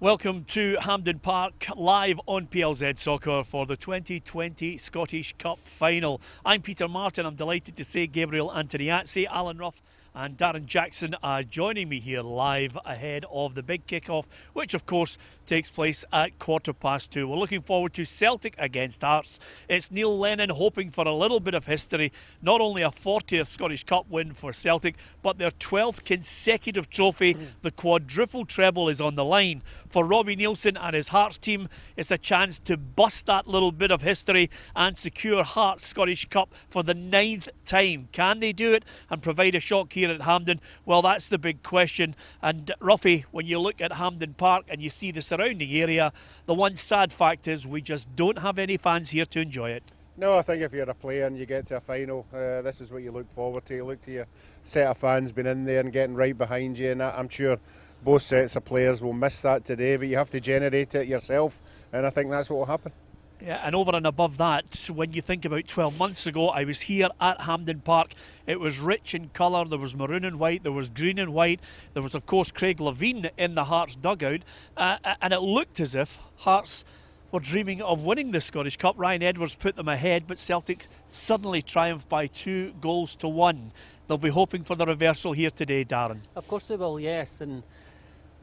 Welcome to Hampden Park, live on PLZ Soccer for the 2020 Scottish Cup Final. I'm Peter Martin. I'm delighted to say Gabriel Antoniazzi, Alan Ruff and Darren Jackson are joining me here live ahead of the big kick-off, which of course takes place at 2:15. We're looking forward to Celtic against Hearts. It's Neil Lennon hoping for a little bit of history, not only a 40th Scottish Cup win for Celtic, but their 12th consecutive trophy. The quadruple treble is on the line. For Robbie Neilson and his Hearts team, it's a chance to bust that little bit of history and secure Hearts Scottish Cup for the 9th time. Can they do it and provide a shock here at Hampden? Well, that's the big question. And Ruffy, when you look at Hampden Park and you see the surrounding area, the one sad fact is we just don't have any fans here to enjoy it. No, I think if you're a player and you get to a final, this is what you look forward to. You look to your set of fans being in there and getting right behind you, and I'm sure both sets of players will miss that today, but you have to generate it yourself, and I think that's what will happen. Yeah, and over and above that, when you think about 12 months ago, I was here at Hampden Park. It was rich in colour. There was maroon and white, there was green and white. There was, of course, Craig Levein in the Hearts dugout. And it looked as if Hearts were dreaming of winning the Scottish Cup. Ryan Edwards put them ahead, but Celtic suddenly triumphed by 2-1. They'll be hoping for the reversal here today, Darren. Of course they will, yes. And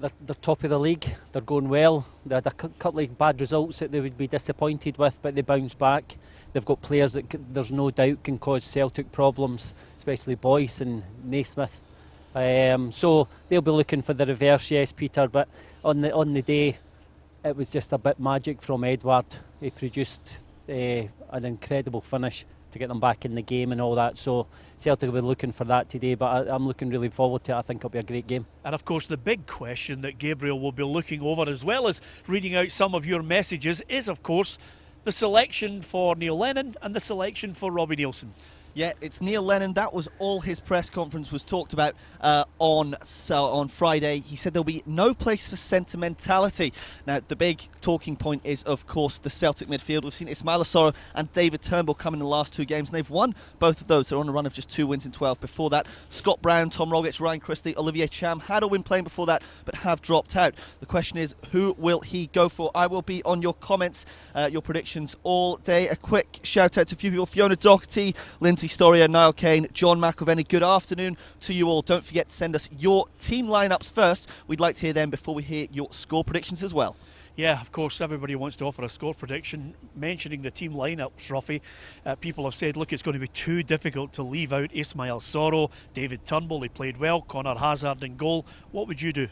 they're top of the league, they're going well. They had a couple of bad results that they would be disappointed with, but they bounced back. They've got players that there's no doubt can cause Celtic problems, especially Boyce and Naismith. So they'll be looking for the reverse, yes, Peter, but on the day it was just a bit magic from Edward. He produced an incredible finish to get them back in the game and all that, so Celtic will be looking for that today, but I'm looking really forward to it. I think it'll be a great game. And of course the big question that Gabriel will be looking over, as well as reading out some of your messages, is of course the selection for Neil Lennon and the selection for Robbie Neilson. Yeah, it's Neil Lennon. That was all his press conference was talked about on Friday. He said there'll be no place for sentimentality. Now, the big talking point is, of course, the Celtic midfield. We've seen Ismail Assoro and David Turnbull come in the last two games, and they've won both of those. They're on a run of just 2 wins in 12 before that. Scott Brown, Tom Rogic, Ryan Christie, Olivier Cham had a win playing before that, but have dropped out. The question is, who will he go for? I will be on your comments, your predictions all day. A quick shout out to a few people: Fiona Doherty, Lindsay Storia, Niall Kane, John McIlvenny. Good afternoon to you all. Don't forget to send us your team lineups first. We'd like to hear them before we hear your score predictions as well. Yeah, of course, everybody wants to offer a score prediction. Mentioning the team lineups, Ruffy, people have said, look, it's going to be too difficult to leave out Ismail Assoro, David Turnbull, he played well, Connor Hazard in goal. What would you do?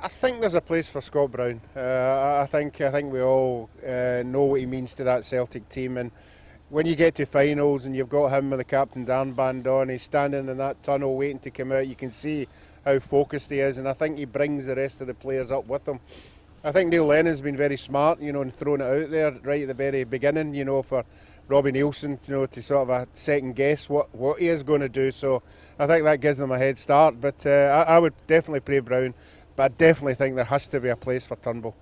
I think there's a place for Scott Brown. I think we all know what he means to that Celtic team, and when you get to finals and you've got him with the captain armband on, he's standing in that tunnel waiting to come out, you can see how focused he is, and I think he brings the rest of the players up with him. I think Neil Lennon's been very smart, and throwing it out there right at the very beginning, for Robbie Neilson, to sort of a second guess what he is going to do. So I think that gives them a head start. But I would definitely play Brown, but I definitely think there has to be a place for Turnbull.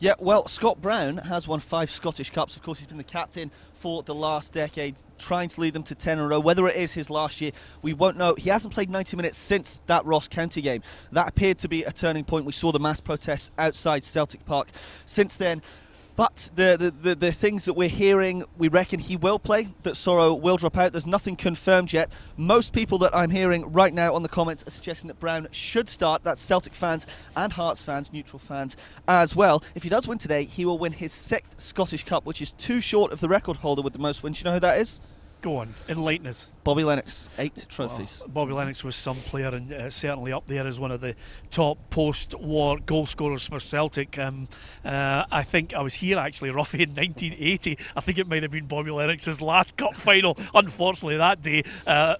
Yeah, well, Scott Brown has won 5 Scottish Cups. Of course, he's been the captain for the last decade, trying to lead them to 10 in a row. Whether it is his last year, we won't know. He hasn't played 90 minutes since that Ross County game. That appeared to be a turning point. We saw the mass protests outside Celtic Park since then. But the things that we're hearing, we reckon he will play, that Sorrow will drop out. There's nothing confirmed yet. Most people that I'm hearing right now on the comments are suggesting that Brown should start. That's Celtic fans and Hearts fans, neutral fans as well. If he does win today, he will win his 6th Scottish Cup, which is 2 short of the record holder with the most wins. You know who that is? Go on, enlighten us. Bobby Lennox, 8 trophies. Well, Bobby Lennox was some player, and certainly up there as one of the top post-war goal scorers for Celtic. I think I was here actually, Ruffy, in 1980. I think it might have been Bobby Lennox's last cup final. Unfortunately, that day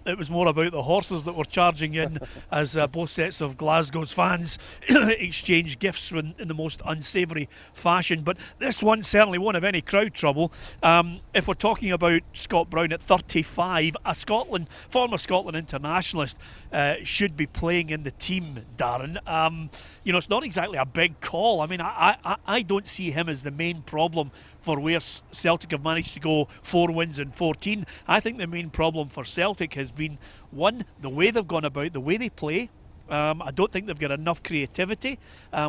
it was more about the horses that were charging in as both sets of Glasgow's fans exchanged gifts in the most unsavoury fashion. But this one certainly won't have any crowd trouble. If we're talking about Scott Brown at 35, a former Scotland internationalist should be playing in the team, Darren. It's not exactly a big call. I mean, I don't see him as the main problem for where Celtic have managed to go 4 wins in 14. I think the main problem for Celtic has been, one, the way they've gone about, the way they play, I don't think they've got enough creativity,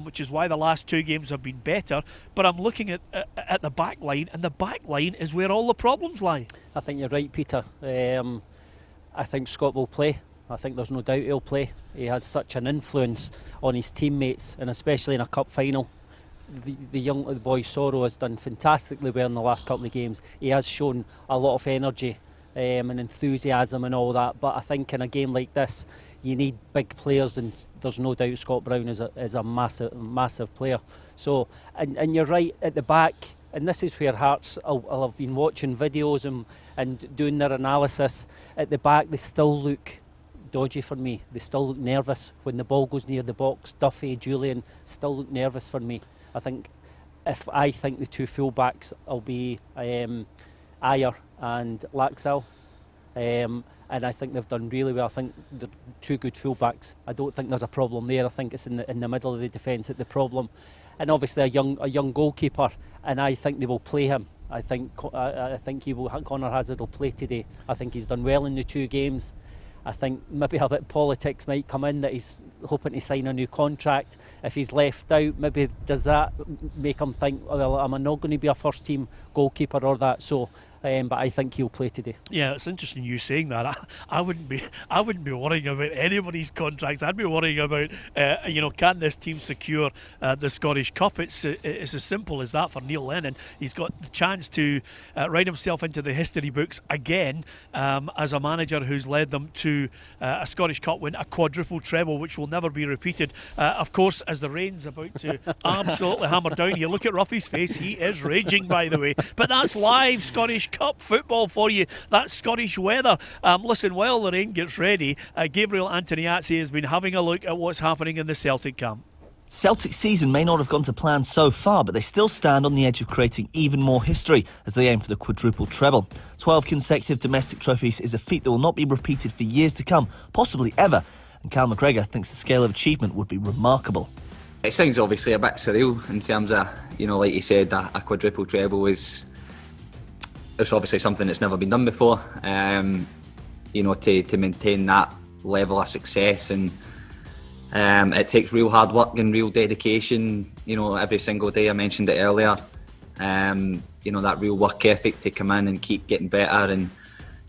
which is why the last 2 games have been better. But I'm looking at the back line, and the back line is where all the problems lie. I think you're right, Peter. I think Scott will play. I think there's no doubt he'll play. He has such an influence on his teammates, and especially in a cup final. The boy Sorrow has done fantastically well in the last couple of games. He has shown a lot of energy and enthusiasm and all that, but I think in a game like this you need big players, and there's no doubt Scott Brown is a massive player. So, and you're right, at the back, and this is where Hearts, I'll have been watching videos and doing their analysis. At the back they still look dodgy for me. They still look nervous when the ball goes near the box. Duffy, Julian still look nervous for me. I think the 2 full-backs will be Ayer and Laxalt, and I think they've done really well. I think they're 2 good full-backs. I don't think there's a problem there. I think it's in the middle of the defence at the problem, and obviously a young goalkeeper, and I think they will play him. I think Connor Hazard will play today. I think he's done well in the 2 games. I think maybe a bit of politics might come in, that he's hoping to sign a new contract. If he's left out, maybe does that make him think, well, am I not going to be a first team goalkeeper or that? So, but I think he'll play today. Yeah, it's interesting you saying that. I wouldn't be worrying about anybody's contracts. I'd be worrying about can this team secure the Scottish Cup? It's as simple as that for Neil Lennon. He's got the chance to write himself into the history books again as a manager who's led them to a Scottish Cup win, a quadruple treble, which will never be repeated. Of course, as the rain's about to absolutely hammer down here, look at Ruffy's face. He is raging, by the way. But that's live Scottish Cup football for you. That's Scottish weather. Listen, while the rain gets ready, Gabriel Antoniazzi has been having a look at what's happening in the Celtic camp. Celtic's season may not have gone to plan so far, but they still stand on the edge of creating even more history as they aim for the quadruple treble. 12 consecutive domestic trophies is a feat that will not be repeated for years to come, possibly ever, and Cal McGregor thinks the scale of achievement would be remarkable. It sounds obviously a bit surreal in terms of, like you said, a quadruple treble is it's obviously something that's never been done before. To maintain that level of success, and it takes real hard work and real dedication. Every single day. I mentioned it earlier. That real work ethic to come in and keep getting better,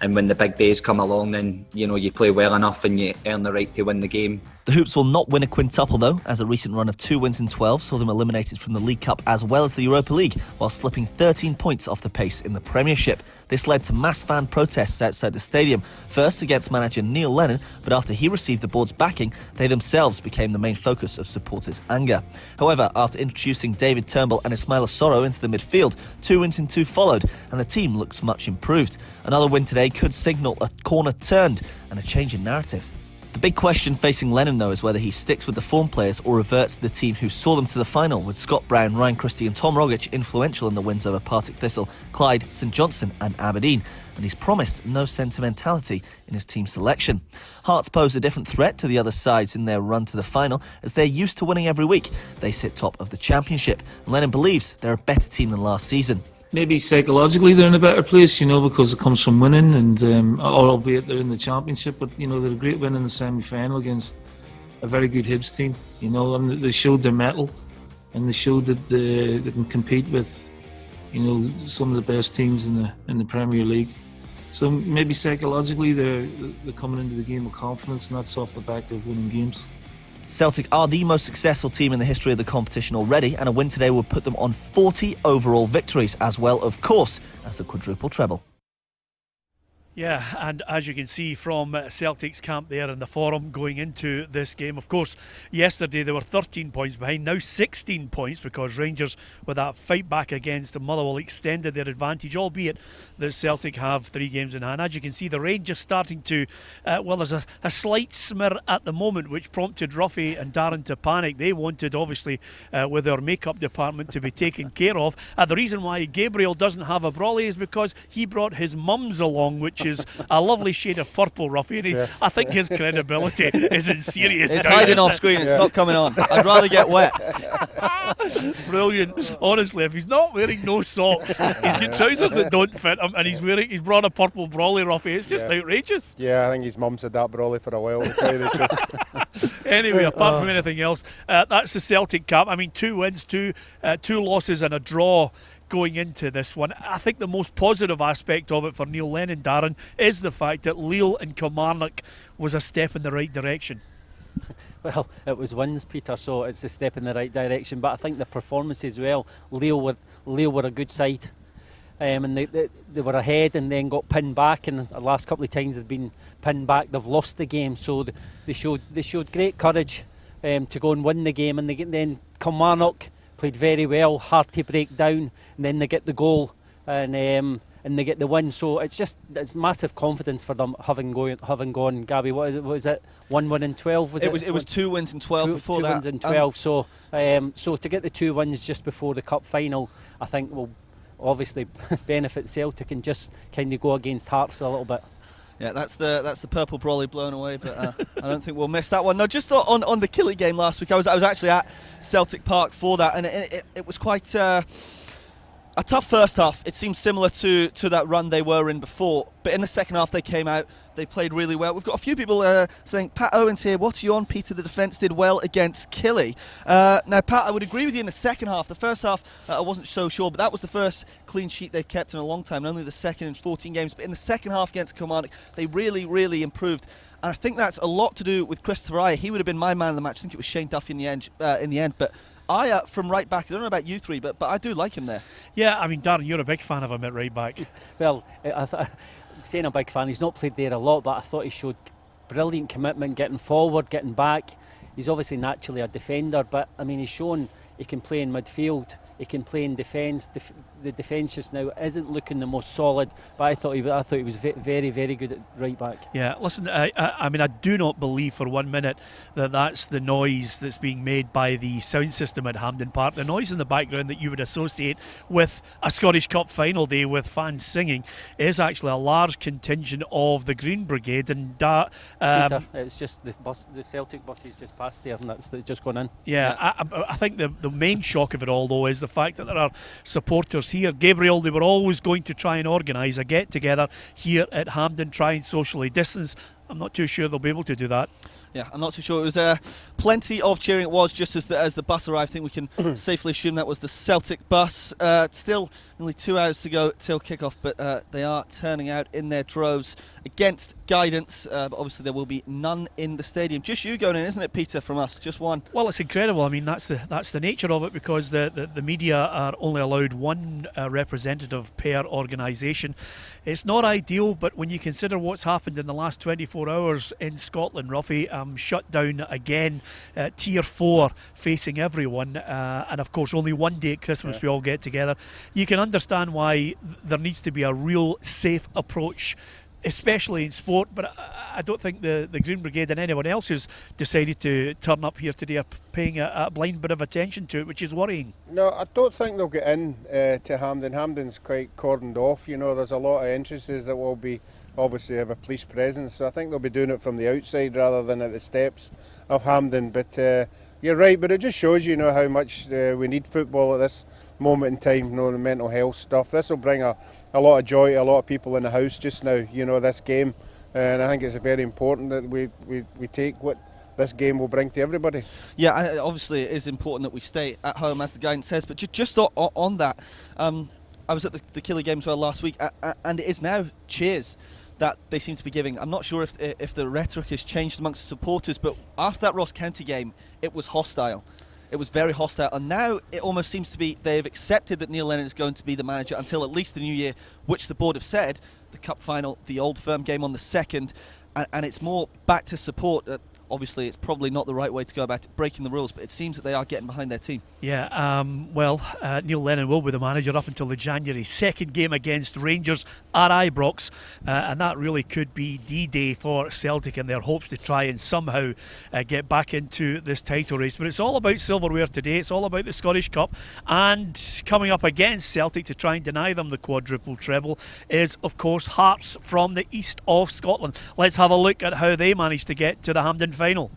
and when the big days come along, then you play well enough and you earn the right to win the game. The Hoops will not win a quintuple though, as a recent run of 2 wins in 12 saw them eliminated from the League Cup as well as the Europa League, while slipping 13 points off the pace in the Premiership. This led to mass fan protests outside the stadium, first against manager Neil Lennon, but after he received the board's backing, they themselves became the main focus of supporters' anger. However, after introducing David Turnbull and Ismaila Soro into the midfield, 2 wins in 2 followed, and the team looked much improved. Another win today could signal a corner turned and a change in narrative. The big question facing Lennon, though, is whether he sticks with the form players or reverts to the team who saw them to the final, with Scott Brown, Ryan Christie and Tom Rogic influential in the wins over Partick Thistle, Clyde, St Johnstone and Aberdeen, and he's promised no sentimentality in his team selection. Hearts pose a different threat to the other sides in their run to the final, as they're used to winning every week. They sit top of the Championship, and Lennon believes they're a better team than last season. Maybe psychologically they're in a better place, because it comes from winning, and albeit they're in the Championship, but they're a great win in the semi-final against a very good Hibs team. And they showed their mettle, and they showed that they can compete with, some of the best teams in the Premier League. So maybe psychologically they're coming into the game with confidence, and that's off the back of winning games. Celtic are the most successful team in the history of the competition already, and a win today would put them on 40 overall victories, as well, of course, as the quadruple treble. Yeah, and as you can see from Celtic's camp there in the forum going into this game, of course, yesterday they were 13 points behind, now 16 points, because Rangers, with that fight back against Motherwell, extended their advantage, albeit that Celtic have 3 games in hand. As you can see, the Rangers starting to, there's a slight smear at the moment, which prompted Ruffy and Darren to panic. They wanted, obviously, with their makeup department to be taken care of. The reason why Gabriel doesn't have a brolly is because he brought his mums along, which is a lovely shade of purple, Ruffy, and I think his credibility is in serious doubt. It's hiding off screen, it's not coming on. I'd rather get wet. Brilliant. Honestly, if he's not wearing no socks, he's got trousers that don't fit him, and he's brought a purple brolly, Ruffy. It's just outrageous. Yeah, I think his mum's had that brolly for a while, to tell you the truth. Anyway, apart from anything else, that's the Celtic cap. I mean, 2 wins, two losses and a draw going into this one. I think the most positive aspect of it for Neil Lennon, Darren, is the fact that Lille and Kilmarnock was a step in the right direction. Well, it was wins, Peter, so it's a step in the right direction. But I think the performance as well, Lille were a good side. And they were ahead and then got pinned back, and the last couple of times they've been pinned back, they've lost the game. So they showed great courage to go and win the game. And then Kilmarnock played very well, hard to break down, and then they get the goal and they get the win. So it's massive confidence for them having gone. Gabby, what is it? 1 win in 12 was it? It was 2 wins in 12 before two that. 2 wins in 12. So to get the 2 wins just before the cup final, I think will obviously benefit Celtic and just kind of go against Hearts a little bit. Yeah, that's the purple brolly blown away, but I don't think we'll miss that one. No, just on the Killie game last week, I was actually at Celtic Park for that, and it was quite a tough first half. It seemed similar to that run they were in before, but in the second half they came out, they played really well. We've got a few people saying, Pat Owens here, what are you on, Peter? The defence did well against Killie. Now, Pat, I would agree with you in the second half. The first half, I wasn't so sure, but that was the first clean sheet they've kept in a long time, and only the second in 14 games. But in the second half against Kilmarnock, they really, really improved. And I think that's a lot to do with Christopher Aya. He would have been my man of the match. I think it was Shane Duffy in the end, but Aya from right back, I don't know about you three, but I do like him there. Yeah, I mean, Darren, you're a big fan of him at right back. Well, saying a big fan, he's not played there a lot, but I thought he showed brilliant commitment, getting forward, getting back. He's obviously naturally a defender, but I mean, he's shown he can play in midfield, he can play in defence. The defence just now isn't looking the most solid, but I thought he was very, very good at right back. Yeah, listen, I mean, I do not believe for 1 minute that that's the noise that's being made by the sound system at Hampden Park. The noise in the background that you would associate with a Scottish Cup final day with fans singing is actually a large contingent of the Green Brigade. And Peter, it's just the Celtic buses just passed there, and it's just gone in. Yeah, I think the main shock of it all, though, is the fact that there are supporters here. Gabriel, they were always going to try and organise a get-together here at Hampden, try and socially distance. I'm not too sure they'll be able to do that. Yeah, I'm not too sure. It was plenty of cheering. It was just as the bus arrived. I think we can safely assume that was the Celtic bus. Still nearly 2 hours to go till kickoff, but they are turning out in their droves against guidance. But obviously there will be none in the stadium. Just you going in, isn't it, Peter, from us? Just one. Well, it's incredible. I mean, that's the nature of it, because the media are only allowed one representative per organisation. It's not ideal, but when you consider what's happened in the last 24 hours in Scotland, Ruffy, shut down again, Tier 4 facing everyone, and of course only one day at Christmas we all get together. You can understand why there needs to be a real safe approach, especially in sport, but I don't think the Green Brigade and anyone else who's decided to turn up here today are paying a blind bit of attention to it, which is worrying. No, I don't think they'll get in to Hampden. Hampden's quite cordoned off, you know, there's a lot of entrances that will be obviously have a police presence, so I think they'll be doing it from the outside rather than at the steps of Hampden. But you're right, but it just shows you know how much we need football at this moment in time, you know, the mental health stuff. This will bring a lot of joy to a lot of people in the house just now, you know, this game, and I think it's very important that we take what this game will bring to everybody. Yeah, obviously it is important that we stay at home, as the guidance says, but just on that, I was at the Killie game as well last week, and it is now cheers that they seem to be giving. I'm not sure if the rhetoric has changed amongst the supporters, but after that Ross County game, it was hostile. It was very hostile, and now it almost seems to be they've accepted that Neil Lennon is going to be the manager until at least the new year, which the board have said. The cup final, the Old Firm game on the 2nd, and it's more back to support. Obviously, it's probably not the right way to go about it, breaking the rules, but it seems that they are getting behind their team. Yeah, Neil Lennon will be the manager up until the January 2nd game against Rangers at Ibrox, and that really could be D-Day for Celtic in their hopes to try and somehow get back into this title race. But it's all about silverware today, it's all about the Scottish Cup, and coming up against Celtic to try and deny them the quadruple treble is, of course, Hearts from the east of Scotland. Let's have a look at how they managed to get to the Hampden final.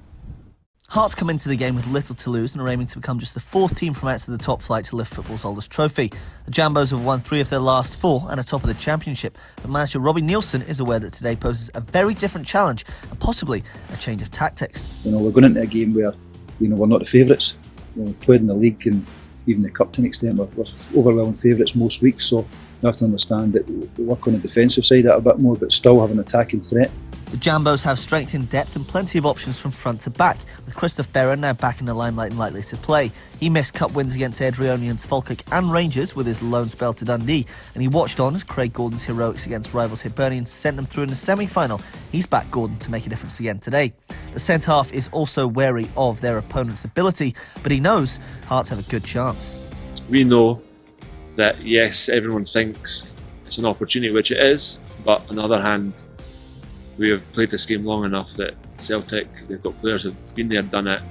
Hearts come into the game with little to lose and are aiming to become just the 4th team from outside the top flight to lift football's oldest trophy. The Jambos have won 3 of their last 4 and are top of the championship, but manager Robbie Neilson is aware that today poses a very different challenge and possibly a change of tactics. We're going into a game where we're not the favourites. We've played in the league and even the cup to an extent. We're overwhelming favourites most weeks, so you have to understand that we work on the defensive side a bit more, but still have an attacking threat. The Jambos have strength in depth and plenty of options from front to back, with Christoph Berra now back in the limelight and likely to play. He missed cup wins against Adrionians, Falkirk and Rangers with his loan spell to Dundee, and he watched on as Craig Gordon's heroics against rivals Hibernians sent them through in the semi-final. He's backed Gordon to make a difference again today. The centre-half is also wary of their opponent's ability, but he knows Hearts have a good chance. We know that, yes, everyone thinks it's an opportunity, which it is, but on the other hand, we have played this game long enough that Celtic, they've got players who've been there, done it.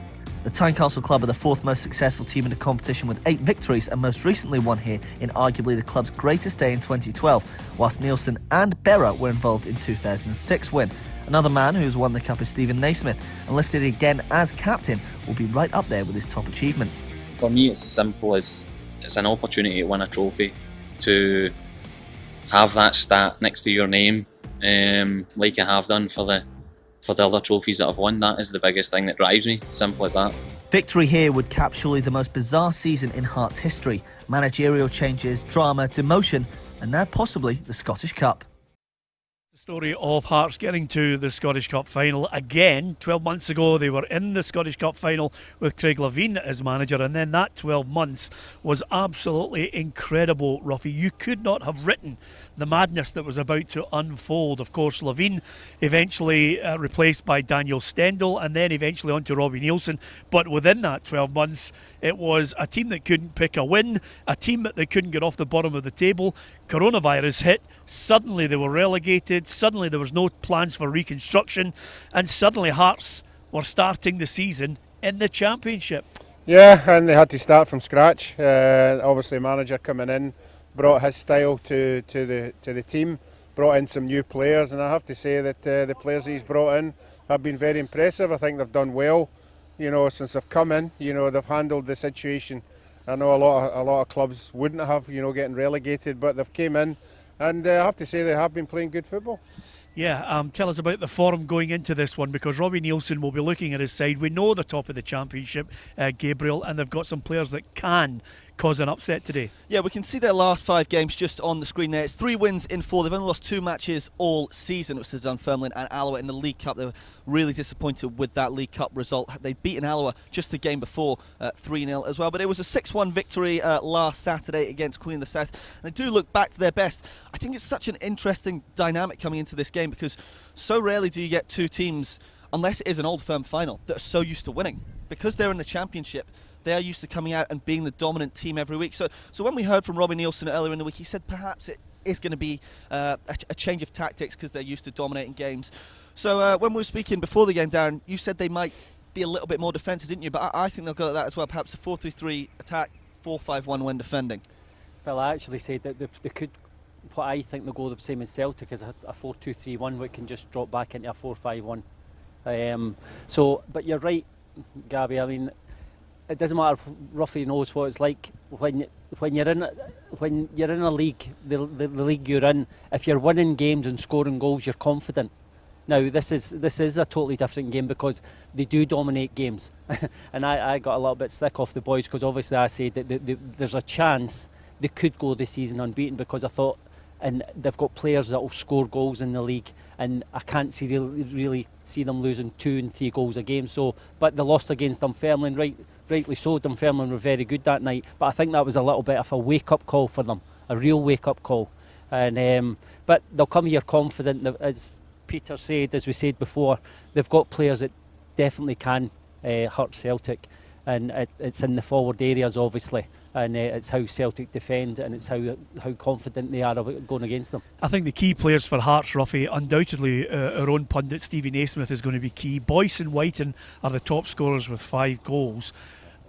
The Tynecastle club are the 4th most successful team in the competition with 8 victories and most recently won here in arguably the club's greatest day in 2012, whilst Neilson and Berra were involved in 2006 win. Another man who's won the cup is Stephen Naismith, and lifted it again as captain will be right up there with his top achievements. For me, it's as simple as it's an opportunity to win a trophy, to have that stat next to your name, like I have done for the other trophies that I've won. That is the biggest thing that drives me, simple as that. Victory here would cap surely the most bizarre season in Hearts history. Managerial changes, drama, demotion, and now possibly the Scottish Cup. The story of Hearts getting to the Scottish Cup final again. 12 months ago they were in the Scottish Cup final with Craig Levein as manager, and then that 12 months was absolutely incredible, Ruffy. You could not have written the madness that was about to unfold. Of course, Levein eventually replaced by Daniel Stendel, and then eventually on to Robbie Neilson. But within that 12 months, it was a team that couldn't pick a win, a team that couldn't get off the bottom of the table. Coronavirus hit, suddenly they were relegated, suddenly there was no plans for reconstruction, and suddenly Hearts were starting the season in the Championship. Yeah, and they had to start from scratch. Obviously, manager coming in brought his style to the team, brought in some new players, and I have to say that the players he's brought in have been very impressive. I think they've done well, since they've come in. They've handled the situation. I know a lot of clubs wouldn't have, getting relegated, but they've came in, and I have to say they have been playing good football. Yeah, tell us about the form going into this one, because Robbie Neilson will be looking at his side. We know the top of the Championship, Gabriel, and they've got some players that can cause an upset today. Yeah, we can see their last 5 games just on the screen there. It's 3 wins in 4. They've only lost 2 matches all season, which is Dunfermline and Alloa in the League Cup. They were really disappointed with that League Cup result. They'd beaten Alloa just the game before 3-0 as well. But it was a 6-1 victory last Saturday against Queen of the South. And they do look back to their best. I think it's such an interesting dynamic coming into this game, because so rarely do you get 2 teams, unless it is an Old Firm final, that are so used to winning. Because they're in the Championship, they are used to coming out and being the dominant team every week. So when we heard from Robbie Neilson earlier in the week, he said perhaps it is going to be a change of tactics because they're used to dominating games. So when we were speaking before the game, Darren, you said they might be a little bit more defensive, didn't you? But I think they'll go like that as well. Perhaps a 4-3-3 attack, 4-5-1 when defending. Well, I actually said that they could, what I think they'll go the same as Celtic, is a 4-2-3-1, which can just drop back into a 4-5-1. But you're right, Gabby. I mean, it doesn't matter. Ruffy knows what it's like when you're in a league, the league you're in. If you're winning games and scoring goals, you're confident. Now this is a totally different game, because they do dominate games, and I got a little bit stick off the boys, because obviously I said that there's a chance they could go this season unbeaten, because I thought, and they've got players that will score goals in the league, and I can't really see them losing 2 and 3 goals a game. So, but they lost against Dunfermline, rightly so. Dunfermline were very good that night, but I think that was a little bit of a wake-up call for them, a real wake-up call. And but they'll come here confident. As Peter said, as we said before, they've got players that definitely can hurt Celtic, and it's in the forward areas obviously, and it's how Celtic defend, and it's how confident they are about going against them. I think the key players for Hearts, Ruffy, undoubtedly our own pundit Stevie Naismith is going to be key. Boyce and Whiten are the top scorers with 5 goals.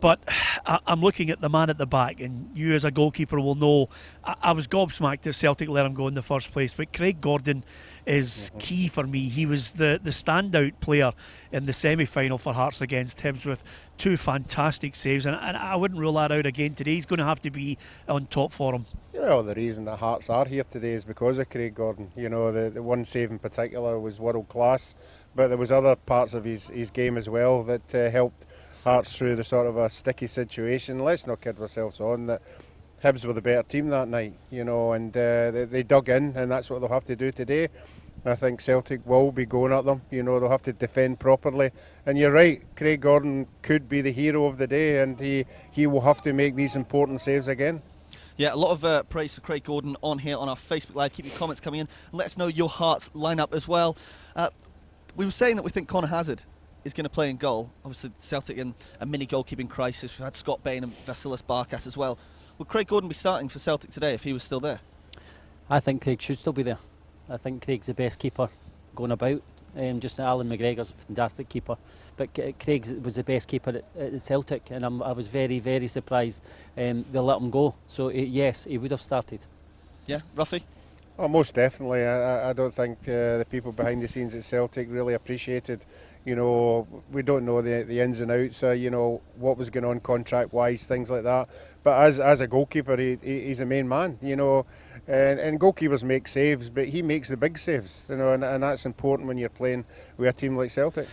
But I'm looking at the man at the back, and you as a goalkeeper will know I was gobsmacked that Celtic let him go in the first place. But Craig Gordon is key for me. He was the standout player in the semi-final for Hearts against Hibs with 2 fantastic saves, and I wouldn't rule that out again today. He's going to have to be on top for him. Well, the reason that Hearts are here today is because of Craig Gordon. You know, the one save in particular was world class, but there was other parts of his game as well that helped Hearts through the sort of a sticky situation. Let's not kid ourselves on that Hibs were the better team that night, you know, and they dug in, and that's what they'll have to do today. I think Celtic will be going at them, you know, they'll have to defend properly. And you're right, Craig Gordon could be the hero of the day, and he will have to make these important saves again. Yeah, a lot of praise for Craig Gordon on here on our Facebook Live. Keep your comments coming in. Let us know your Hearts lineup as well. We were saying that we think Conor Hazard is going to play in goal. Obviously, Celtic in a mini goalkeeping crisis. We've had Scott Bain and Vasilis Barkas as well. Would Craig Gordon be starting for Celtic today if he was still there? I think Craig should still be there. I think Craig's the best keeper going about. Just Alan McGregor's a fantastic keeper, but Craig was the best keeper at Celtic, and I was very, very surprised they let him go. So yes, he would have started. Yeah, Ruffy? Oh, most definitely. I don't think the people behind the scenes at Celtic really appreciated, you know, we don't know the ins and outs, you know, what was going on contract-wise, things like that. But as a goalkeeper, he's a main man, you know, and goalkeepers make saves, but he makes the big saves, you know, and that's important when you're playing with a team like Celtic.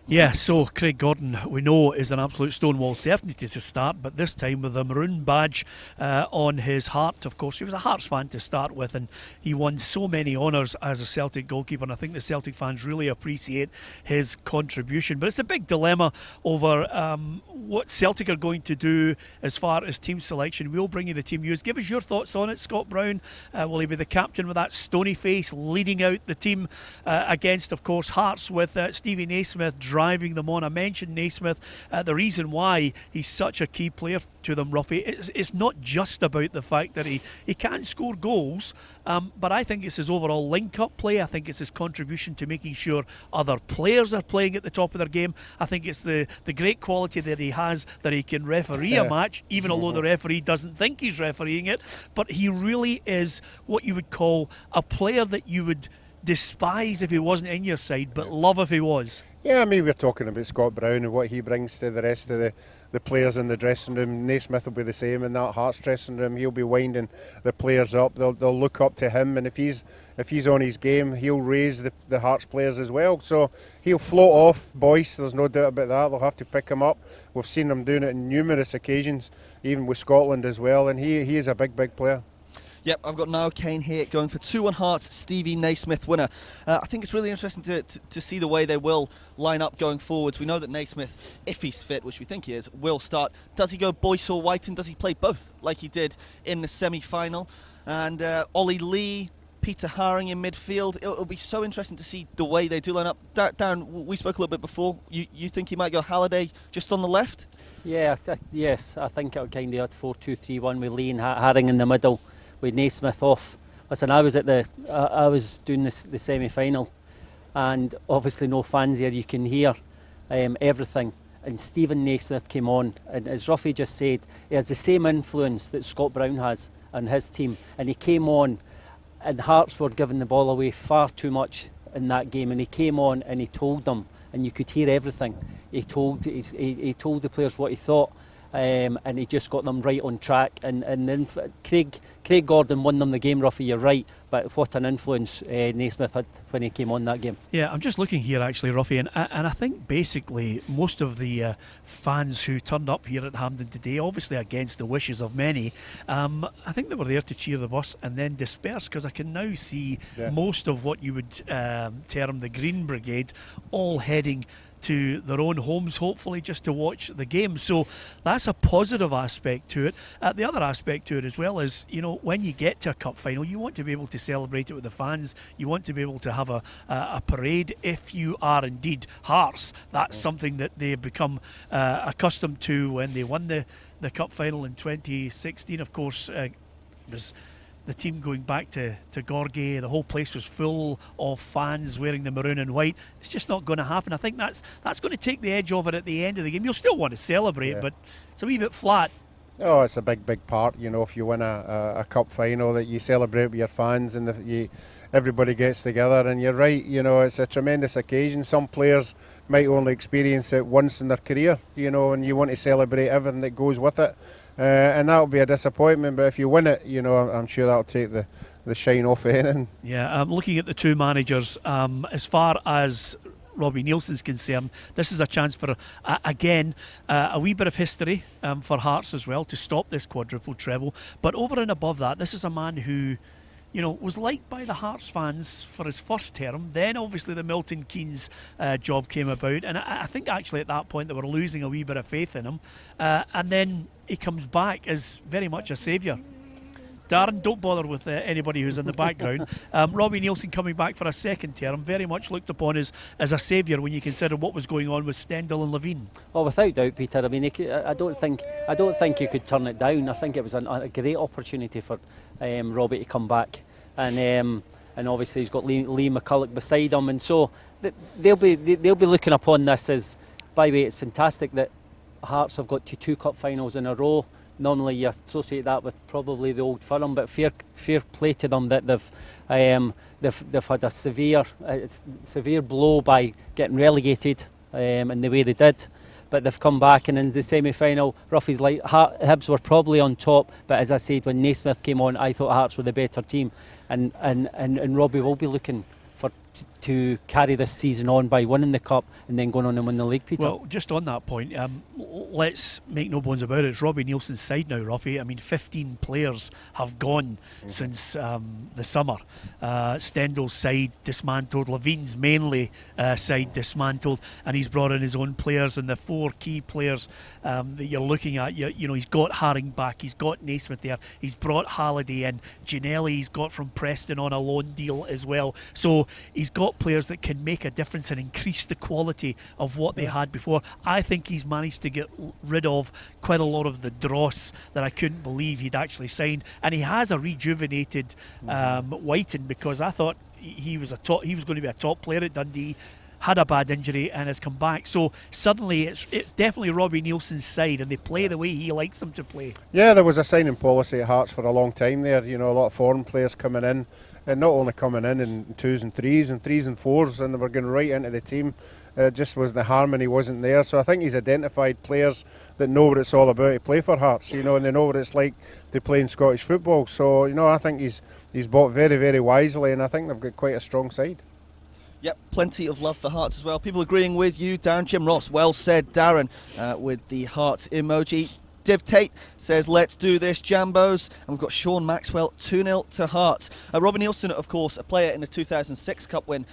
Yeah, so Craig Gordon, we know, is an absolute stonewall certainty to start, but this time with a maroon badge on his heart. Of course, he was a Hearts fan to start with, and he won so many honours as a Celtic goalkeeper, and I think the Celtic fans really appreciate his contribution. But it's a big dilemma over what Celtic are going to do as far as team selection. We'll bring you the team news. Give us your thoughts on it. Scott Brown, will he be the captain with that stony face, leading out the team against, of course, Hearts with Stevie Naismith driving them on? I mentioned Naismith, the reason why he's such a key player to them, Ruffy, it's not just about the fact that he can score goals, but I think it's his overall link-up play. I think it's his contribution to making sure other players are playing at the top of their game. I think it's the great quality that he has, that he can referee a match, even although the referee doesn't think he's refereeing it. But he really is what you would call a player that you would despise if he wasn't in your side, but love if he was. Yeah, I mean, we're talking about Scott Brown and what he brings to the rest of the players in the dressing room. Naismith will be the same in that Hearts dressing room. He'll be winding the players up. They'll look up to him, and if he's on his game, he'll raise the Hearts players as well. So he'll float off Boyce. There's no doubt about that. They'll have to pick him up. We've seen him doing it on numerous occasions, even with Scotland as well. And he is a big player. Yep, I've got Niall Kane here going for 2-1 Hearts, Stevie Naismith winner. I think it's really interesting to see the way they will line up going forwards. We know that Naismith, if he's fit, which we think he is, will start. Does he go Boyce or Whiten? Does he play both like he did in the semi-final? And Ollie Lee, Peter Haring in midfield. It'll be so interesting to see the way they do line up. Darren, we spoke a little bit before. You think he might go Halliday just on the left? Yeah, yes. I think it'll kind of 4-2-3-1 with Lee and Haring in the middle, with Naismith off. Listen, I was doing the semi-final, and obviously no fans here. You can hear everything. And Stephen Naismith came on, and as Ruffy just said, he has the same influence that Scott Brown has on his team. And he came on, and Hearts were giving the ball away far too much in that game. And he came on and he told them, and you could hear everything. He told the players what he thought. And he just got them right on track, and then Craig Gordon won them the game. Ruffy, you're right, but what an influence Naismith had when he came on that game. Yeah, I'm just looking here actually, Ruffy, and I think basically most of the fans who turned up here at Hampden today, obviously against the wishes of many, I think they were there to cheer the bus and then disperse, because I can now see most of what you would term the Green Brigade all heading to their own homes, hopefully, just to watch the game. So that's a positive aspect to it. The other aspect to it as well is, you know, when you get to a cup final, you want to be able to celebrate it with the fans. You want to be able to have a parade if you are indeed Hearts. That's something that they've become accustomed to when they won the cup final in 2016. Of course, was the team going back to Gorgie. The whole place was full of fans wearing the maroon and white. It's just not going to happen. I think that's going to take the edge off it at the end of the game. You'll still want to celebrate, but it's a wee bit flat. Oh, it's a big part, if you win a cup final, that you celebrate with your fans and everybody gets together. And you're right, it's a tremendous occasion. Some players might only experience it once in their career, and you want to celebrate everything that goes with it. And that'll be a disappointment, but if you win it, I'm sure that'll take the shine off of anything. Yeah, looking at the two managers, as far as Robbie Neilson's concerned, this is a chance for, again, a wee bit of history for Hearts as well to stop this quadruple treble. But over and above that, this is a man who, was liked by the Hearts fans for his first term. Then obviously the Milton Keynes job came about, and I think actually at that point they were losing a wee bit of faith in him. And then he comes back as very much a saviour. Darren, don't bother with anybody who's in the background. Robbie Neilson coming back for a second term, very much looked upon as a saviour when you consider what was going on with Stendhal and Levine. Well, without doubt, Peter. I mean, I don't think you could turn it down. I think it was a great opportunity for Robbie to come back, and obviously he's got Lee McCulloch beside him, and so they'll be looking upon this as, by the way, it's fantastic that Hearts have got to 2 cup finals in a row. Normally you associate that with probably the Old Firm, but fair play to them that they've had a severe blow by getting relegated in the way they did. But they've come back, and in the semi-final, Ruffy's like Hibs were probably on top. But as I said, when Naismith came on, I thought Hearts were the better team, and Robbie will be looking to carry this season on by winning the cup and then going on and win the league, Peter. Well, just on that point, let's make no bones about it. It's Robbie Neilson's side now, Ruffy. I mean, 15 players have gone since the summer. Stendhal's side dismantled, Levine's mainly side dismantled, and he's brought in his own players. And the 4 key players that you're looking at, he's got Haring back, he's got Naismith there, he's brought Halliday in, Ginelli he's got from Preston on a loan deal as well. So he's got players that can make a difference and increase the quality of what they had before. I think he's managed to get rid of quite a lot of the dross that I couldn't believe he'd actually signed, and he has a rejuvenated Whiten, because I thought he was going to be a top player at Dundee, had a bad injury and has come back. So suddenly it's definitely Robbie Neilson's side, and they play the way he likes them to play. Yeah, there was a signing policy at Hearts for a long time there. A lot of foreign players coming in, and not only coming in 2s and 3s and 3s and 4s, and they were going right into the team. Just was the harmony wasn't there. So I think he's identified players that know what it's all about to play for Hearts, and they know what it's like to play in Scottish football. So I think he's bought very, very wisely, and I think they've got quite a strong side. Yep, plenty of love for Hearts as well. People agreeing with you, Darren. Jim Ross, well said, Darren, with the Hearts emoji. Div Tate says, let's do this, Jambos. And we've got Sean Maxwell, 2-0 to Hearts. Robbie Neilson, of course, a player in the 2006 Cup win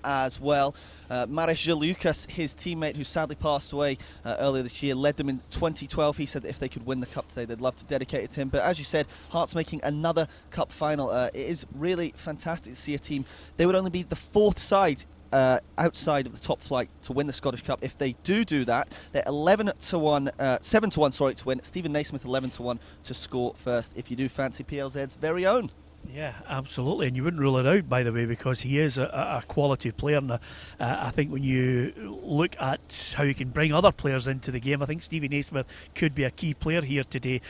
as well. Mariusz Lucas, his teammate who sadly passed away earlier this year, led them in 2012. He said that if they could win the Cup today, they'd love to dedicate it to him. But as you said, Hearts making another Cup final. It is really fantastic to see a team. They would only be the 4th side outside of the top flight to win the Scottish Cup. If they do that, they're 7-1 to win. Stephen Naismith 11-1 to score first. If you do fancy PLZ's very own. Yeah, absolutely, and you wouldn't rule it out, by the way, because he is a quality player, and I think when you look at how you can bring other players into the game, I think Stevie Naismith could be a key player here today.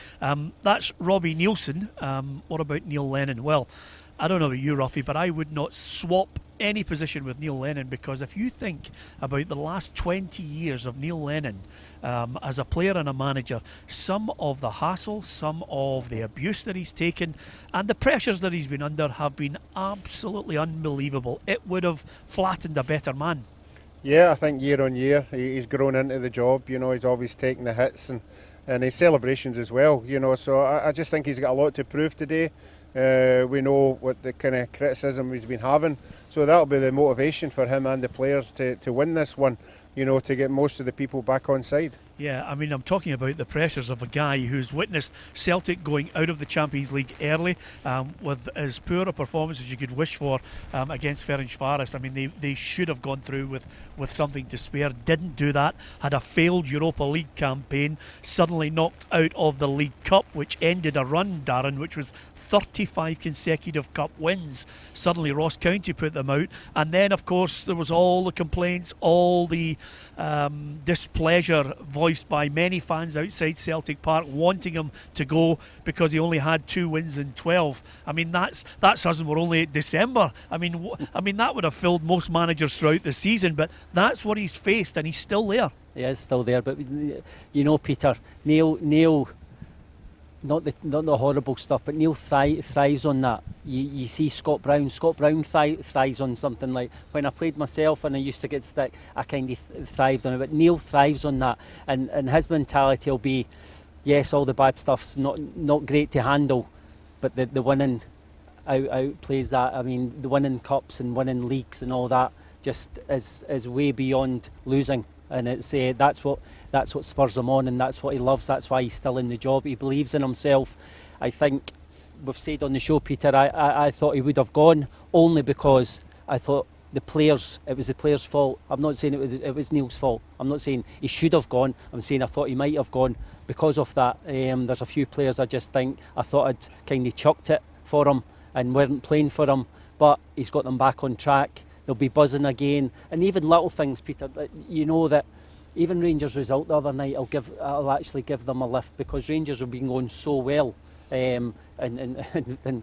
That's Robbie Neilson. What about Neil Lennon? Well, I don't know about you, Ruffy, but I would not swap any position with Neil Lennon, because if you think about the last 20 years of Neil Lennon as a player and a manager, some of the hassle, some of the abuse that he's taken, and the pressures that he's been under have been absolutely unbelievable. It would have flattened a better man. Yeah, I think year on year he's grown into the job. He's always taking the hits and his celebrations as well. So I just think he's got a lot to prove today. We know what the kind of criticism he's been having, so that'll be the motivation for him and the players to win this one, to get most of the people back on side. Yeah, I mean, I'm talking about the pressures of a guy who's witnessed Celtic going out of the Champions League early with as poor a performance as you could wish for against Ferencváros. I mean, they should have gone through with something to spare, didn't do that, had a failed Europa League campaign, suddenly knocked out of the League Cup, which ended a run, Darren, which was 35 consecutive cup wins. Suddenly Ross County put them out, and then of course there was all the complaints, all the displeasure voiced by many fans outside Celtic Park wanting him to go because he only had 2 wins in 12. I mean, that's us, and we're only at December. I mean that would have filled most managers throughout the season, but that's what he's faced, and he's still there. He is still there, but you know, Peter, Neil, not the horrible stuff, but Neil thrives on that. You see Scott Brown thrives on something like, when I played myself and I used to get stick, I kind of thrived on it, but Neil thrives on that, and his mentality will be, yes, all the bad stuff's not great to handle, but the winning outplays that. I mean, the winning cups and winning leagues and all that just is way beyond losing. And it's that's what spurs him on, and that's what he loves. That's why he's still in the job. He believes in himself. I think we've said on the show, Peter, I thought he would have gone only because I thought it was the players' fault. I'm not saying it was Neil's fault. I'm not saying he should have gone. I'm saying I thought he might have gone because of that. There's a few players I thought I'd kind of chucked it for him and weren't playing for him, but he's got them back on track. They'll be buzzing again, and even little things, Peter. You know that even Rangers' result the other night, I'll actually give them a lift, because Rangers have been going so well in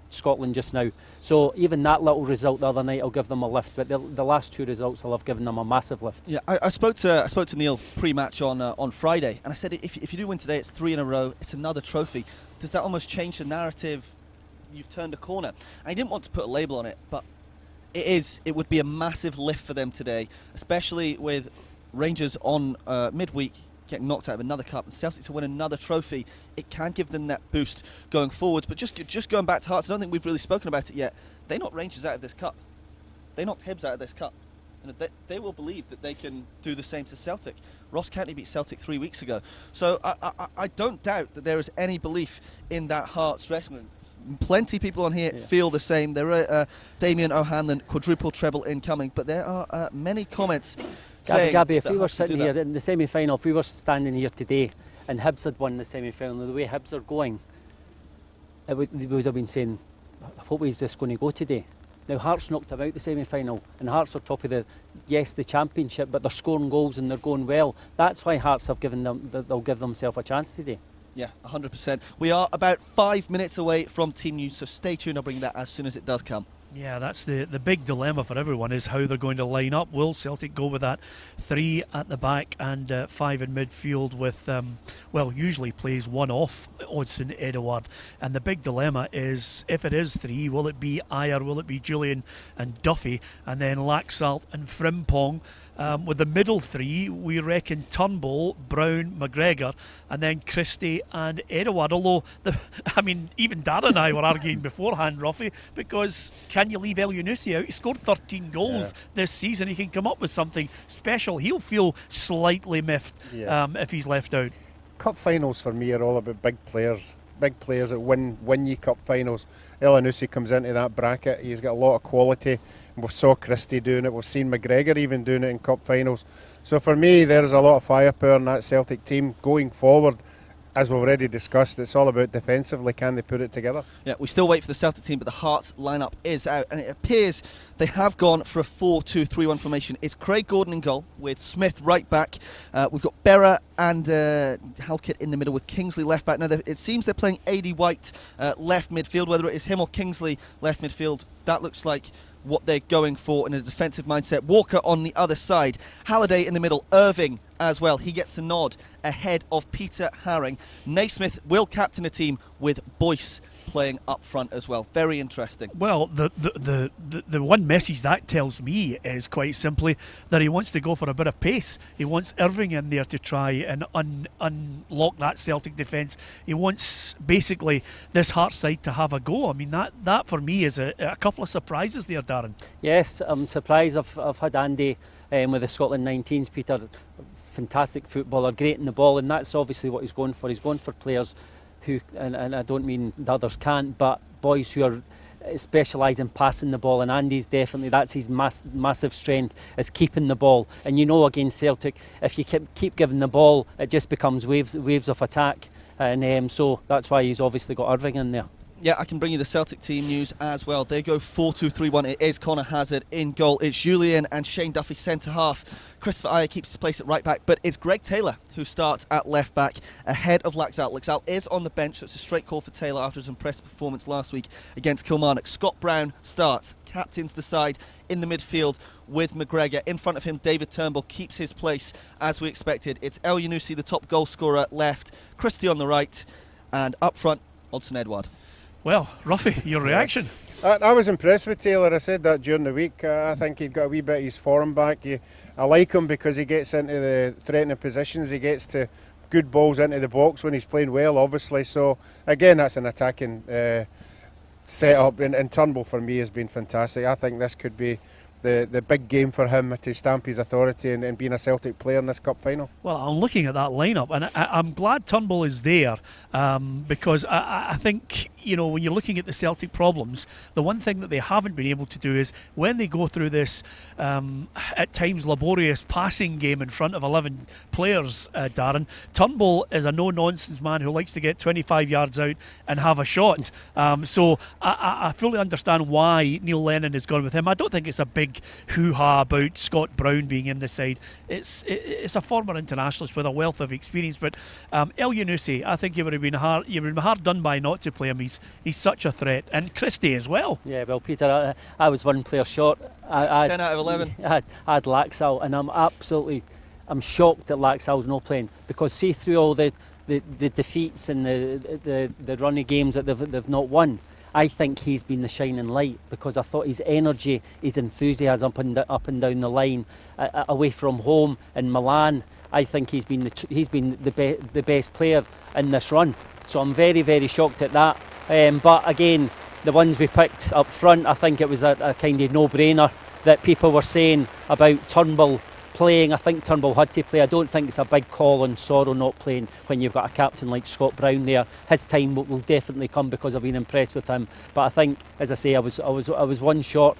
Scotland just now. So even that little result the other night, I'll give them a lift. But the last 2 results, I'll have given them a massive lift. Yeah, I spoke to Neil pre-match on Friday, and I said if you do win today, it's 3 in a row. It's another trophy. Does that almost change the narrative? You've turned a corner. I didn't want to put a label on it, but it would be a massive lift for them today, especially with Rangers on midweek getting knocked out of another cup, and Celtic to win another trophy. It can give them that boost going forwards. But just going back to Hearts, I don't think we've really spoken about it yet. They knocked Rangers out of this cup. They knocked Hibs out of this cup. And they will believe that they can do the same to Celtic. Ross County beat Celtic 3 weeks ago. So I don't doubt that there is any belief in that Hearts dressing room. Plenty of people on here feel the same. There are Damien O'Hanlon, quadruple treble incoming, but there are many comments saying Gabby, if we were sitting here in the semi-final, if we were standing here today and Hibs had won the semi-final, the way Hibs are going, we would have been saying, what way is this going to go today? Now Hearts knocked them out the semi-final, and Hearts are top of the championship, but they're scoring goals and they're going well. That's why Hearts they'll give themselves a chance today. Yeah, 100%. We are about 5 minutes away from team news, so stay tuned. I'll bring that as soon as it does come. Yeah, that's the big dilemma for everyone, is how they're going to line up. Will Celtic go with that 3 at the back and 5 in midfield with, usually plays one off Odsonne Edouard. And the big dilemma is, if it is 3, will it be Ayer, will it be Julian and Duffy, and then Laxalt and Frimpong? With the middle 3, we reckon Turnbull, Brown, McGregor, and then Christie and Edouard. Although, even Darren and I were arguing beforehand, Ruffy, because can you leave Elyounoussi out? He scored 13 goals this season. He can come up with something special. He'll feel slightly miffed if he's left out. Cup finals for me are all about big players that win you cup finals. Elyounoussi comes into that bracket. He's got a lot of quality. We saw Christie doing it. We've seen McGregor even doing it in cup finals. So for me, there's a lot of firepower in that Celtic team going forward. As we've already discussed, it's all about defensively. Can they put it together? Yeah, we still wait for the Celtic team, but the Hearts lineup is out, and it appears they have gone for a 4-2-3-1 formation. It's Craig Gordon in goal with Smith right back. We've got Berra and Halkett in the middle with Kingsley left back. Now, it seems they're playing Aidy White left midfield. Whether it is him or Kingsley left midfield, that looks like what they're going for in a defensive mindset. Walker on the other side, Halliday in the middle, Irving as well. He gets a nod ahead of Peter Haring. Naismith will captain the team with Boyce playing up front as well. Very interesting. Well, the one message that tells me is quite simply that he wants to go for a bit of pace. He wants Irving in there to try and unlock that Celtic defence. He wants basically this Hearts side to have a go. I mean, that for me is a couple of surprises there, Darren. Yes, I'm surprised. I've had Andy with the Scotland 19s, Peter. Fantastic footballer, great in the ball, and that's obviously what he's going for. He's going for players who, and I don't mean the others can't, but boys who are specialise in passing the ball, and Andy's definitely, that's his massive strength, is keeping the ball. And you know, against Celtic, if you keep giving the ball, it just becomes waves of attack, and so that's why he's obviously got Irving in there. Yeah, I can bring you the Celtic team news as well. They go 4-2-3-1. It is Connor Hazard in goal. It's Julian and Shane Duffy centre half. Christopher Ayer keeps his place at right back, but it's Greg Taylor who starts at left back ahead of Laxalt. Laxalt is on the bench, so it's a straight call for Taylor after his impressive performance last week against Kilmarnock. Scott Brown starts, captains the side in the midfield with McGregor. In front of him, David Turnbull keeps his place as we expected. It's El Yunusi, the top goal scorer, left, Christie on the right, and up front, Odsonne Edouard. Well, Ruffy, your reaction? I was impressed with Taylor. I said that during the week. I think he'd got a wee bit of his form back. I like him because he gets into the threatening positions. He gets to good balls into the box when he's playing well, obviously. So, again, that's an attacking setup. And Turnbull, for me, has been fantastic. I think this could be the big game for him to stamp his authority and being a Celtic player in this cup final. Well, I'm looking at that lineup, and I'm glad Turnbull is there because I think, you know, when you're looking at the Celtic problems, the one thing that they haven't been able to do is when they go through this at times laborious passing game in front of 11 players, Darren, Turnbull is a no-nonsense man who likes to get 25 yards out and have a shot. So I fully understand why Neil Lennon has gone with him. I don't think it's a big hoo-ha about Scott Brown being in the side. It's a former internationalist with a wealth of experience, but El Yunusi, I think you would have been hard done by not to play him. He's such a threat, and Christie as well. Yeah, well, Peter, I was one player short. 10 out of 11. I had Laxalt, and I'm shocked that Laxalt's not playing, because see through all the defeats and the runny games that they've not won, I think he's been the shining light, because I thought his energy, his enthusiasm up and down the line, away from home in Milan, I think he's been the best player in this run. So I'm very, very shocked at that. But again, the ones we picked up front, I think it was a kind of no-brainer that people were saying about Turnbull playing. I think Turnbull had to play. I don't think it's a big call on Sorrow not playing when you've got a captain like Scott Brown there. His time will definitely come, because I've been impressed with him. But I think, as I say, I was one short.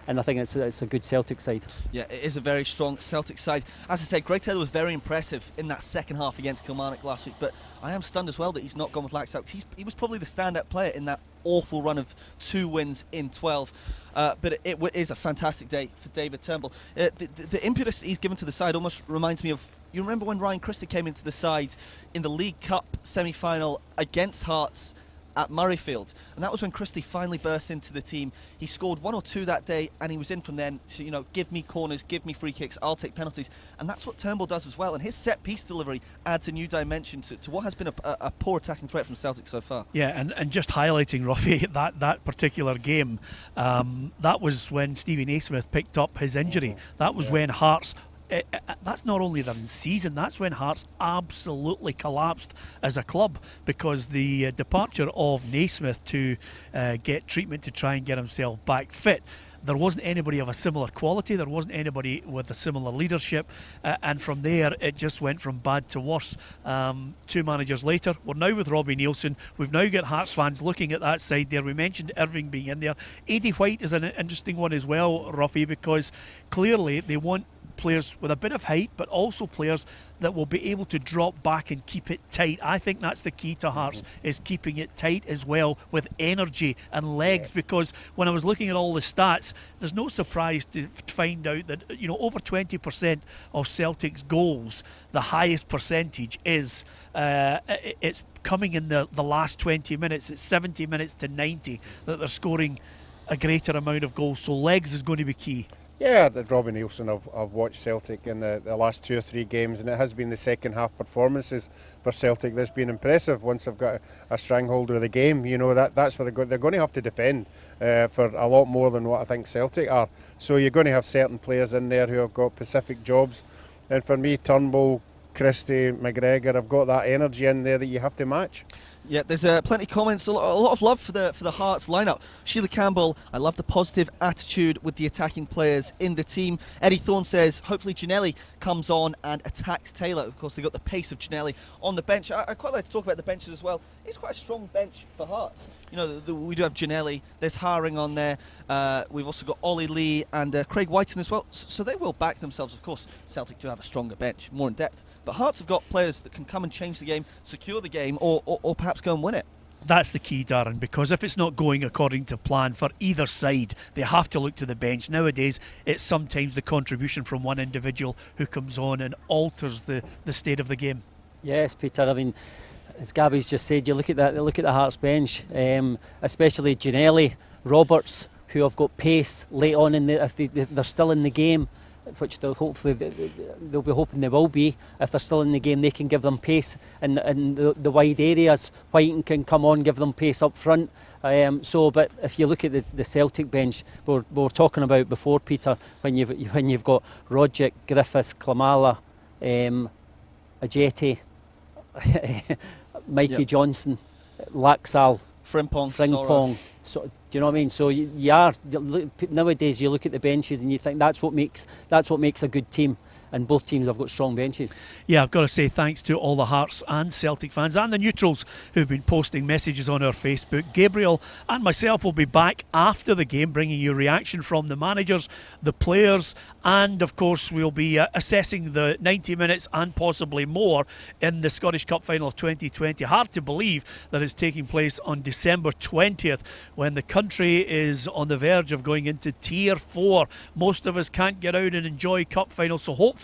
And I think it's a good Celtic side. Yeah, it is a very strong Celtic side. As I said, Greg Taylor was very impressive in that second half against Kilmarnock last week, but I am stunned as well that he's not gone with Laxalt. He was probably the standout player in that awful run of 2 wins in 12. But it is a fantastic day for David Turnbull. The impetus he's given to the side almost reminds me of, you remember when Ryan Christie came into the side in the League Cup semi-final against Hearts at Murrayfield, and that was when Christie finally burst into the team. He scored 1 or 2 that day, and he was in from then. So, you know, give me corners, give me free kicks, I'll take penalties, and that's what Turnbull does as well. And his set piece delivery adds a new dimension to what has been a poor attacking threat from Celtic so far. Yeah, and just highlighting, Ruffy, that particular game, that was when Stevie Naismith picked up his injury. That was when Hearts. That's not only their season, that's when Hearts absolutely collapsed as a club, because the departure of Naismith to get treatment to try and get himself back fit, there wasn't anybody of a similar quality, there wasn't anybody with a similar leadership, and from there it just went from bad to worse. 2 managers later, we're now with Robbie Neilson. We've now got Hearts fans looking at that side there. We mentioned Irving being in there. Eddie White is an interesting one as well, Ruffy, because clearly they want players with a bit of height, but also players that will be able to drop back and keep it tight. I think that's the key to Hearts, is keeping it tight as well, with energy and legs, because when I was looking at all the stats, there's no surprise to find out that, you know, over 20% of Celtic's goals, the highest percentage is it's coming in the last 20 minutes. It's 70 minutes to 90 that they're scoring a greater amount of goals, so legs is going to be key. Yeah, Robbie Neilson, I've watched Celtic in the last 2 or 3 games, and it has been the second half performances for Celtic that's been impressive. Once they've got a stranglehold of the game, you know, that's where they're going to have to defend for a lot more than what I think Celtic are. So you're going to have certain players in there who have got specific jobs, and for me, Turnbull, Christie, McGregor have got that energy in there that you have to match. Yeah, there's plenty of comments, a lot of love for the Hearts lineup. Sheila Campbell, I love the positive attitude with the attacking players in the team. Eddie Thorne says, hopefully Ginnelly comes on and attacks Taylor. Of course, they've got the pace of Ginnelly on the bench. I quite like to talk about the benches as well. It's quite a strong bench for Hearts. You know, we do have Ginnelly, there's Haring on there. We've also got Ollie Lee and Craig Whiten as well. So they will back themselves. Of course, Celtic do have a stronger bench, more in depth. But Hearts have got players that can come and change the game, secure the game, or perhaps go and win it. That's the key, Darren, because if it's not going according to plan for either side, they have to look to the bench. Nowadays, it's sometimes the contribution from one individual who comes on and alters the state of the game. Yes, Peter. I mean, as Gabby's just said, you look at that. Look at the Hearts bench, especially Ginelli, Roberts, who have got pace late on in if they're still in the game, which they'll be hoping they will be. If they're still in the game, they can give them pace in the wide areas. Whiten can come on, give them pace up front. But if you look at the Celtic bench, we were talking about before, Peter, when you've got Rodgick, Griffiths, Klimala, Ajeti, Mikey Johnson, Laxal, Frimpong. So, do you know what I mean? So nowadays you look at the benches and you think that's what makes a good team. And both teams have got strong benches. Yeah, I've got to say thanks to all the Hearts and Celtic fans and the neutrals who've been posting messages on our Facebook. Gabriel and myself will be back after the game, bringing you reaction from the managers, the players, and of course we'll be assessing the 90 minutes and possibly more in the Scottish Cup final of 2020. Hard to believe that it's taking place on December 20th when the country is on the verge of going into Tier 4. Most of us can't get out and enjoy cup finals, so hopefully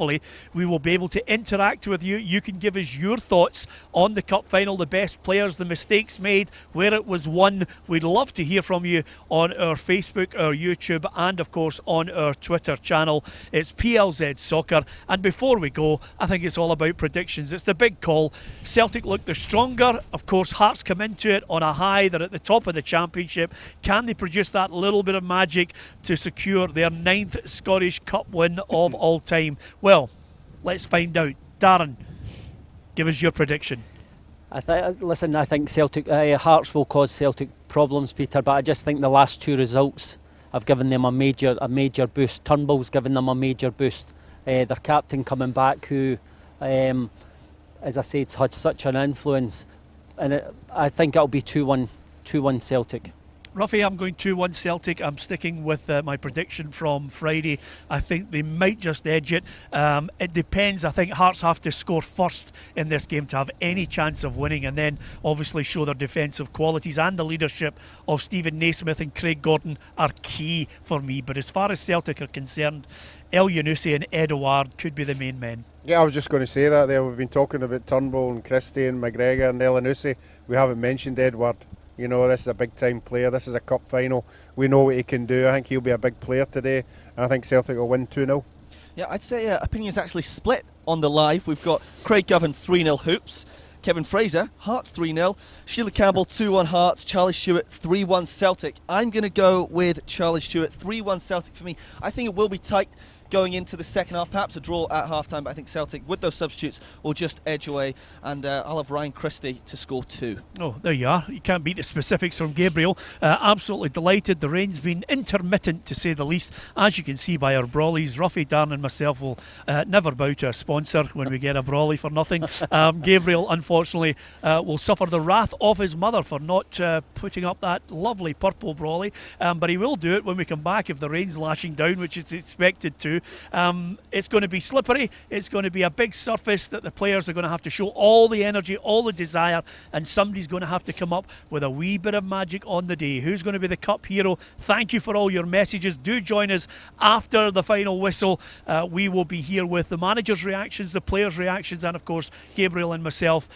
we will be able to interact with you. You can give us your thoughts on the cup final, the best players, the mistakes made, where it was won. We'd love to hear from you on our Facebook, our YouTube, and of course on our Twitter channel. It's PLZ Soccer. And before we go, I think it's all about predictions. It's the big call. Celtic look the stronger. Of course, Hearts come into it on a high. They're at the top of the championship. Can they produce that little bit of magic to secure their 9th Scottish Cup win of all time? Well, let's find out. Darren, give us your prediction. I think Celtic Hearts will cause Celtic problems, Peter. But I just think the last two results have given them a major boost. Turnbull's given them a major boost. Their captain coming back, who, as I said, had such an influence, and I think it'll be 2-1 Celtic. Ruffy, I'm going 2-1 Celtic. I'm sticking with my prediction from Friday. I think they might just edge it. It depends. I think Hearts have to score first in this game to have any chance of winning, and then obviously show their defensive qualities, and the leadership of Stephen Naismith and Craig Gordon are key for me. But as far as Celtic are concerned, El Yunusi and Edouard could be the main men. Yeah, I was just going to say that there. We've been talking about Turnbull and Christie and McGregor and El Yunusi. We haven't mentioned Edouard. You know, this is a big time player. This is a cup final. We know what he can do. I think he'll be a big player today. I think Celtic will win 2-0. Yeah, I'd say opinions actually split on the live. We've got Craig Govan 3-0 Hoops, Kevin Fraser Hearts 3-0, Sheila Campbell 2-1 Hearts, Charlie Stewart 3-1 Celtic. I'm going to go with Charlie Stewart 3-1 Celtic for me. I think it will be tight going into the second half, perhaps a draw at half-time, but I think Celtic, with those substitutes, will just edge away, and I'll have Ryan Christie to score 2. Oh, there you are. You can't beat the specifics from Gabriel. Absolutely delighted. The rain's been intermittent, to say the least, as you can see by our brawlies. Ruffy, Darren and myself will never bow to a sponsor when we get a brawly for nothing. Gabriel, unfortunately, will suffer the wrath of his mother for not putting up that lovely purple brawly, but he will do it when we come back if the rain's lashing down, which it's expected to. It's going to be slippery. It's going to be a big surface that the players are going to have to show all the energy, all the desire, and somebody's going to have to come up with a wee bit of magic on the day. Who's going to be the cup hero? Thank you for all your messages. Do join us after the final whistle. We will be here with the managers' reactions, the players' reactions, and of course Gabriel and myself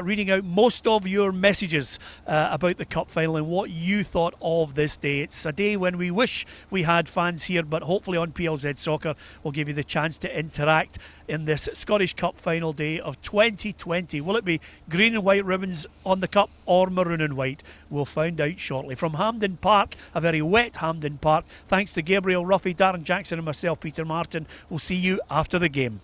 reading out most of your messages about the cup final and what you thought of this day. It's a day when we wish we had fans here, but hopefully on PLZ Soccer we'll give you the chance to interact in this Scottish Cup final day of 2020. Will it be green and white ribbons on the cup or maroon and white? We'll find out shortly. From Hampden Park, a very wet Hampden Park, thanks to Gabriel, Ruffy, Darren Jackson and myself, Peter Martin. We'll see you after the game.